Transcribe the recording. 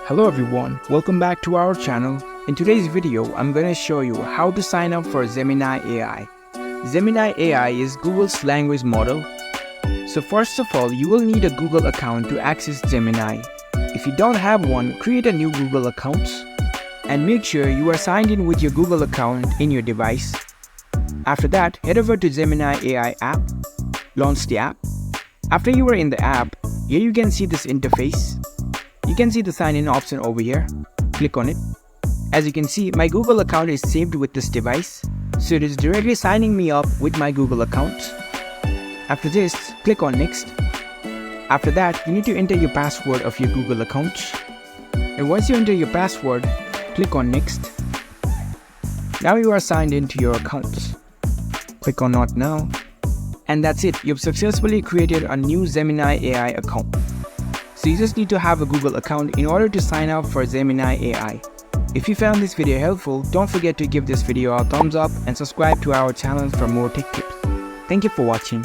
Hello everyone, welcome back to our channel. In today's video, I'm going to show you how to sign up for Gemini AI. Gemini AI is Google's language model. So first of all, you will need a Google account to access Gemini. If you don't have one, create a new Google account and make sure you are signed in with your Google account in your device. After that, head over to Gemini AI app, launch the app. After you are in the app, here you can see this interface. You can see the sign in option over here. Click on it. As you can see, my Google account is saved with this device, so it is directly signing me up with my Google account. After this, click on next. After that, you need to enter your password of your Google account. And once you enter your password, click on next. Now you are signed into your account. Click on not now. And that's it, you've successfully created a new Gemini AI account. So you just need to have a Google account in order to sign up for Gemini AI. If you found this video helpful, don't forget to give this video a thumbs up and subscribe to our channel for more tech tips. Thank you for watching.